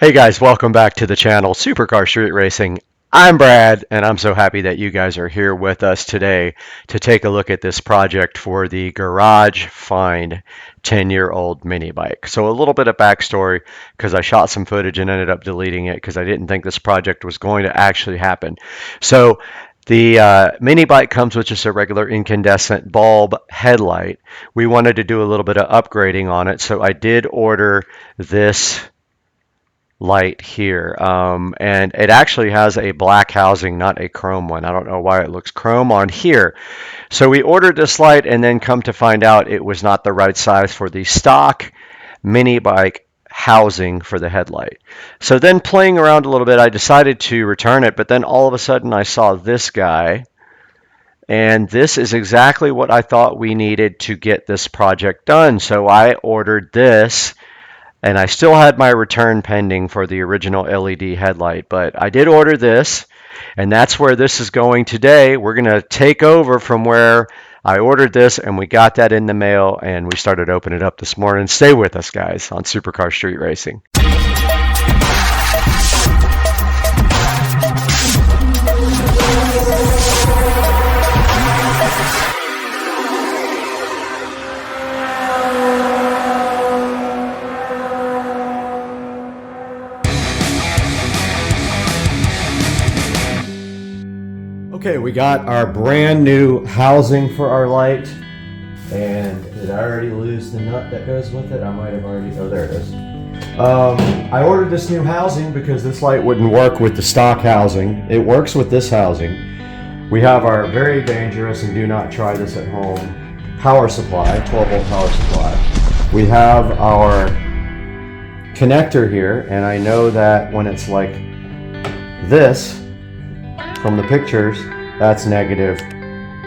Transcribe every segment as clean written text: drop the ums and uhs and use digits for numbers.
Hey guys, welcome back to the channel Supercar Street Racing. I'm Brad, and I'm so happy that you guys are here with us today to take a look at this project for the Garage Find 10-year-old mini bike. So a little bit of backstory, because I shot some footage and ended up deleting it because I didn't think this project was going to actually happen. So the mini bike comes with just a regular incandescent bulb headlight. We wanted to do a little bit of upgrading on it, so I did order this light here, and it actually has a black housing, not a chrome one. I don't know why it looks chrome on here. So we ordered this light and then come to find out it was not the right size for the stock mini bike housing for the headlight. So then playing around a little bit, I decided to return it, but then all of a sudden I saw this guy, and this is exactly what I thought we needed to get this project done. So I ordered this, and I still had my return pending for the original LED headlight, but I did order this, and that's where this is going today. We're going to take over from where I ordered this, and we got that in the mail, and we started opening it up this morning. Stay with us, guys, on Supercar Street Racing. Okay, we got our brand new housing for our light, and did I already lose the nut that goes with it? I might have already, oh there it is. I ordered this new housing because this light wouldn't work with the stock housing. It works with this housing. We have our very dangerous, and do not try this at home, power supply, 12 volt power supply. We have our connector here, and I know that when it's like this, from the pictures, that's negative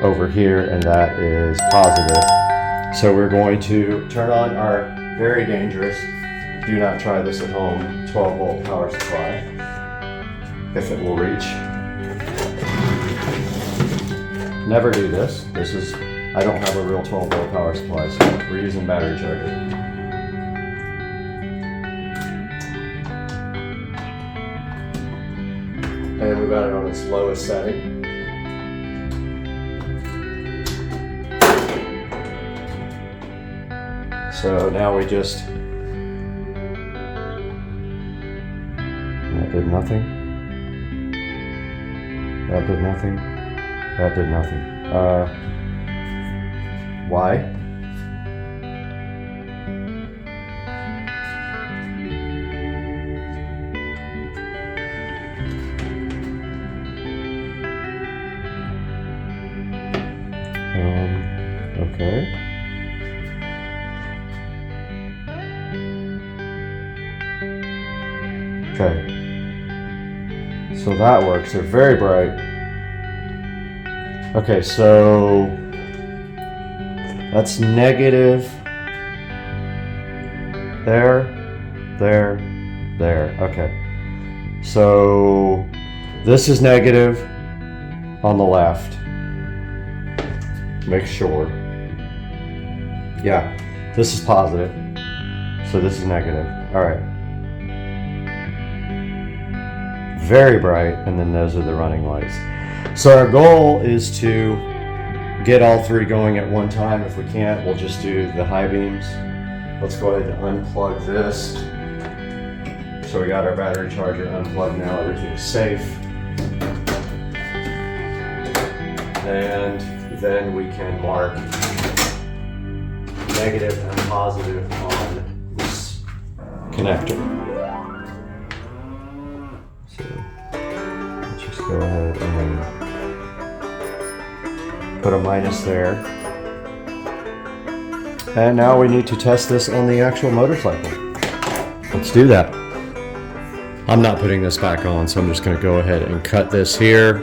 over here, and that is positive. So we're going to turn on our very dangerous, do not try this at home, 12 volt power supply, if it will reach. Never do this. I don't have a real 12 volt power supply, so we're using battery charger. And we got it on its lowest setting. So now we just, that did nothing. That did nothing. That did nothing. Why? Okay. Okay. So that works. They're very bright. Okay, so that's negative. There. Okay. So this is negative on the left. Make sure. Yeah, this is positive, so this is negative. All right. Very bright, and then those are the running lights. So our goal is to get all three going at one time. If we can't, we'll just do the high beams. Let's go ahead and unplug this. So we got our battery charger unplugged now, everything's safe. And then we can mark negative and positive on this connector. So let's just go ahead and put a minus there. And now we need to test this on the actual motorcycle. Let's do that. I'm not putting this back on, so I'm just going to go ahead and cut this here.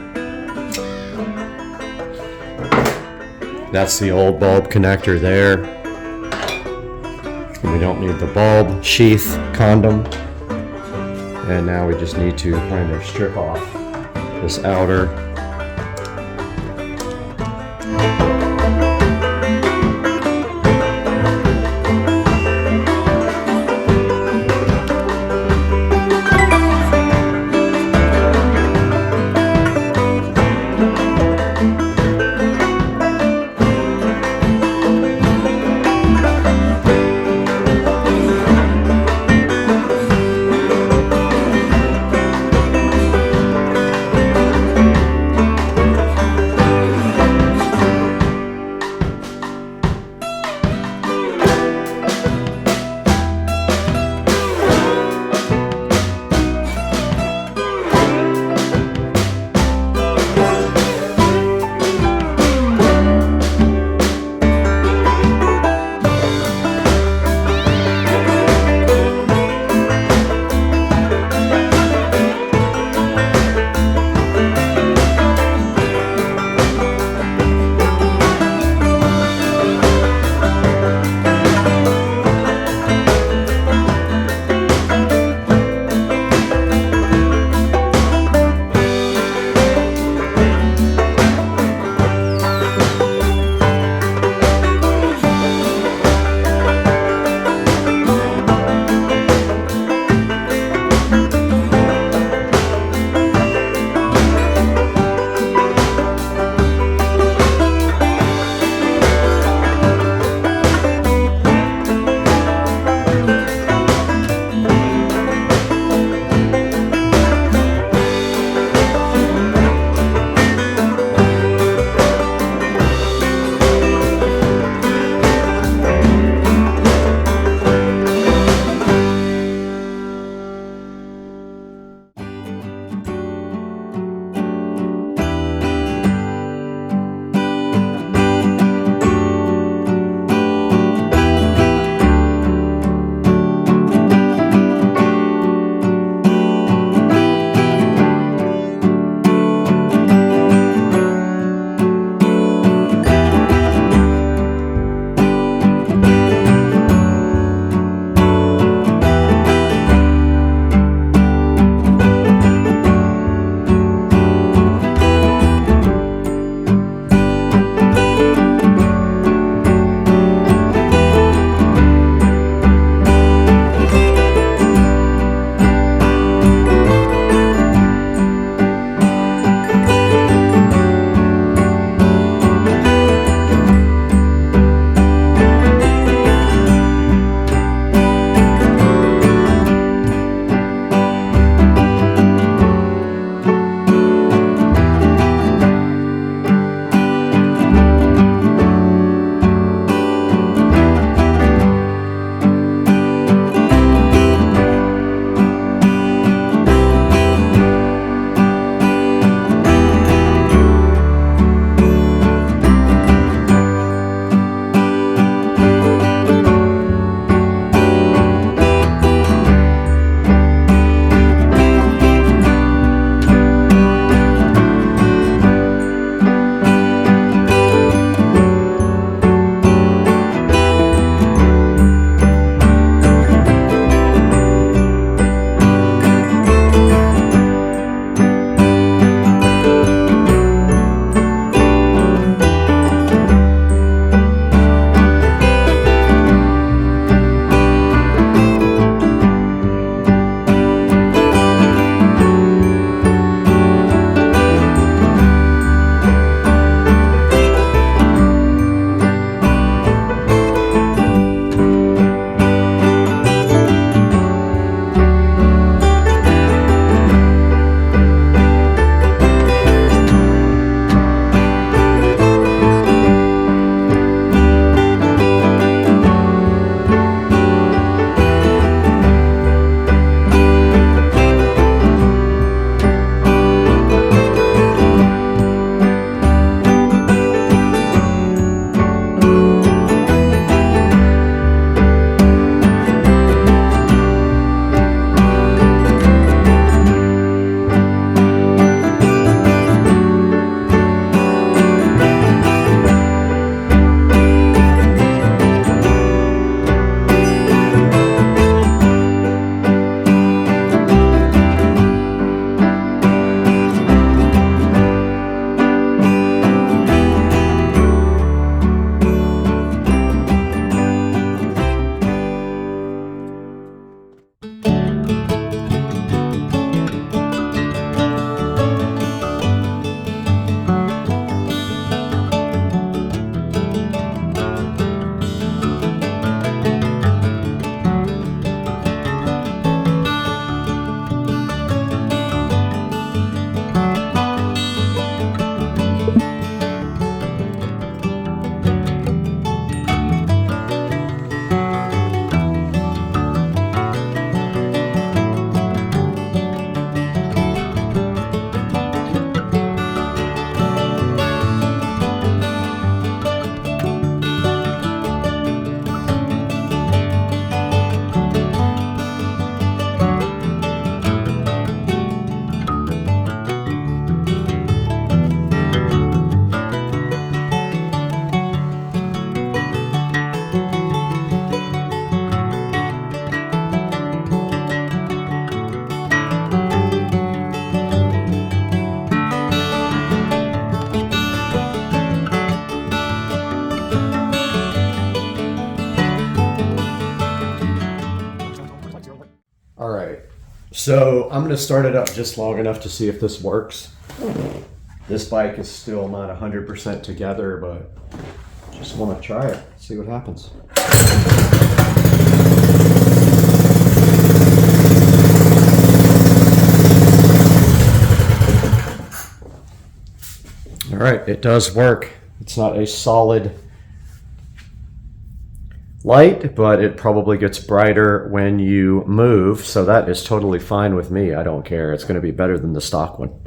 That's the old bulb connector there. And we don't need the bulb sheath condom. And now we just need to kind of strip off this outer. All right, so I'm gonna start it up just long enough to see if this works. This bike is still not 100% together, but just want to try it, see what happens. All right, it does work. It's not a solid light, but it probably gets brighter when you move, so that is totally fine with me. I don't care. It's going to be better than the stock one.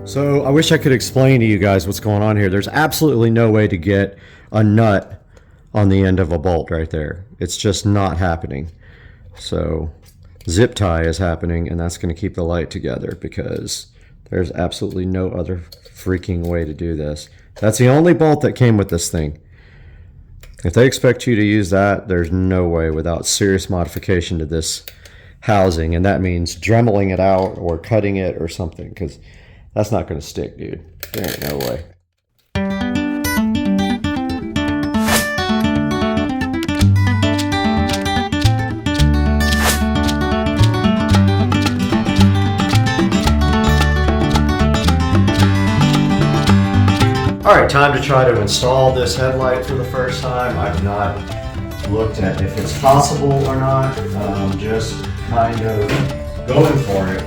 So I wish I could explain to you guys what's going on here. There's absolutely no way to get a nut on the end of a bolt right there. It's just not happening. So zip tie is happening, and that's going to keep the light together because there's absolutely no other freaking way to do this. That's the only bolt that came with this thing. If they expect you to use that, there's no way without serious modification to this housing, and that means dremeling it out or cutting it or something, because that's not going to stick, dude. There ain't no way. All right, time to try to install this headlight for the first time. I've not looked at if it's possible or not. Just kind of going for it.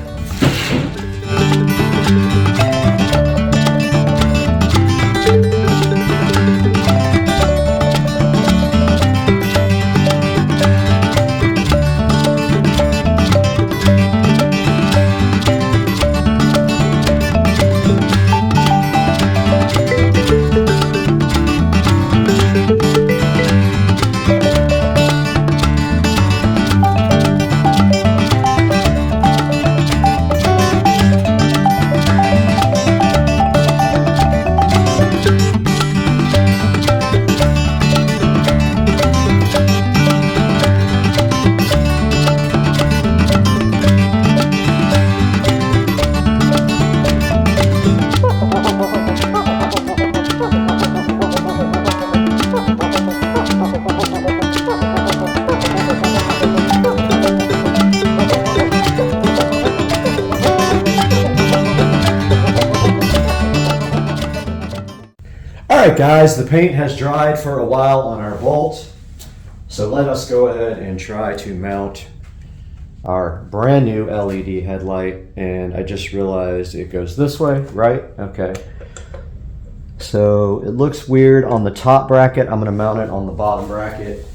Alright guys, the paint has dried for a while on our bolt, so let us go ahead and try to mount our brand new LED headlight. And I just realized it goes this way, right? Okay. So it looks weird on the top bracket. I'm going to mount it on the bottom bracket.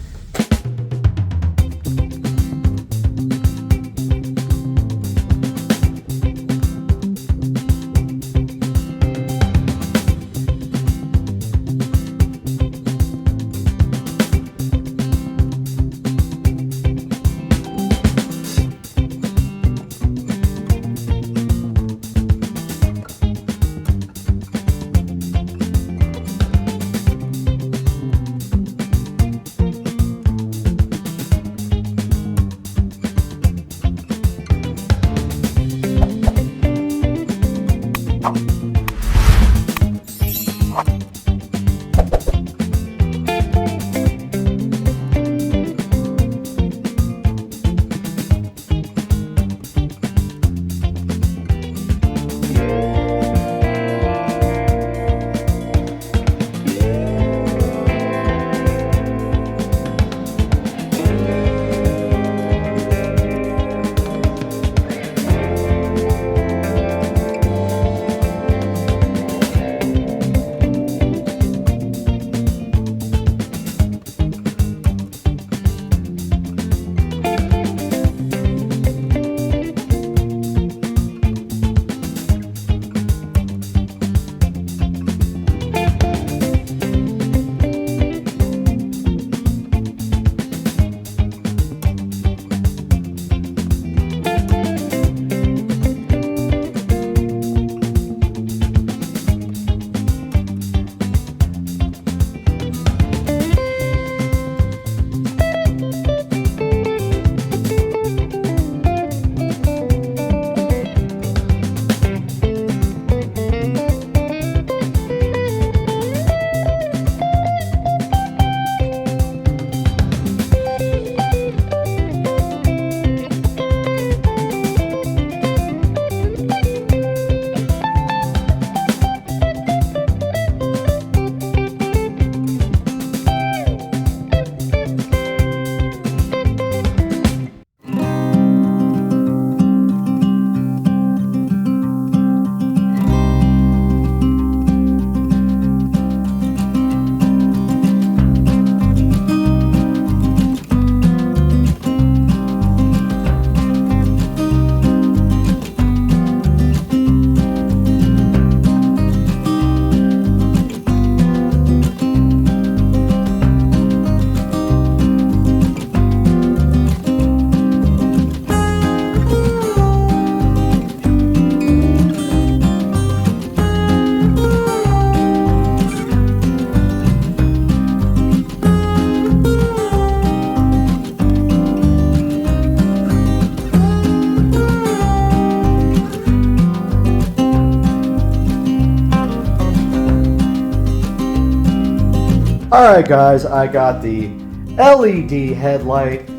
Alright guys, I got the LED headlight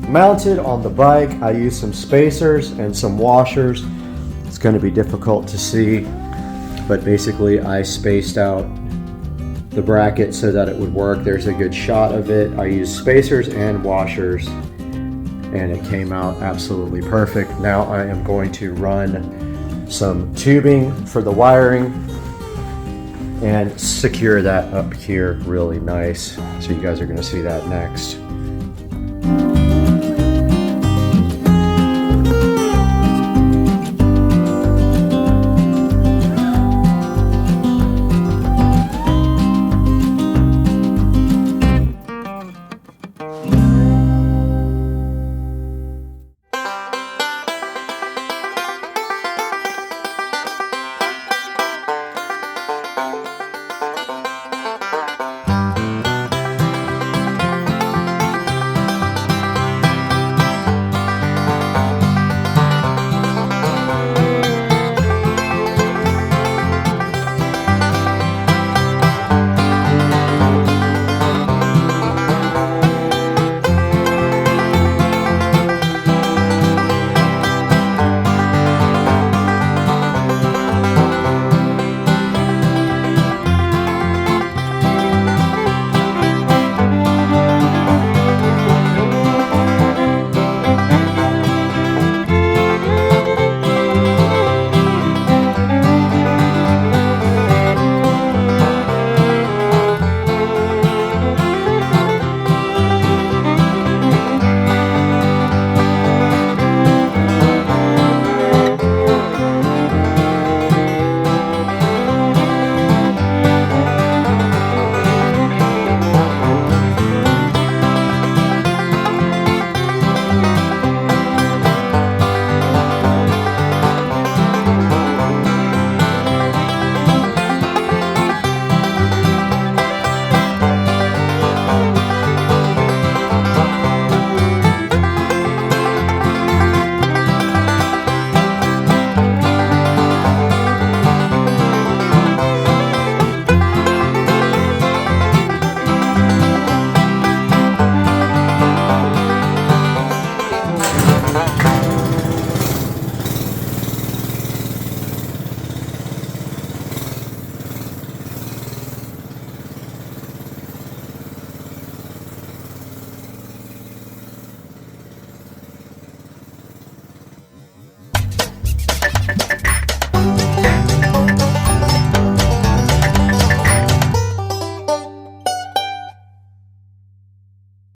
mounted on the bike. I used some spacers and some washers. It's going to be difficult to see, but basically I spaced out the bracket so that it would work. There's a good shot of it. I used spacers and washers and it came out absolutely perfect. Now I am going to run some tubing for the wiring and secure that up here really nice. So you guys are going to see that next.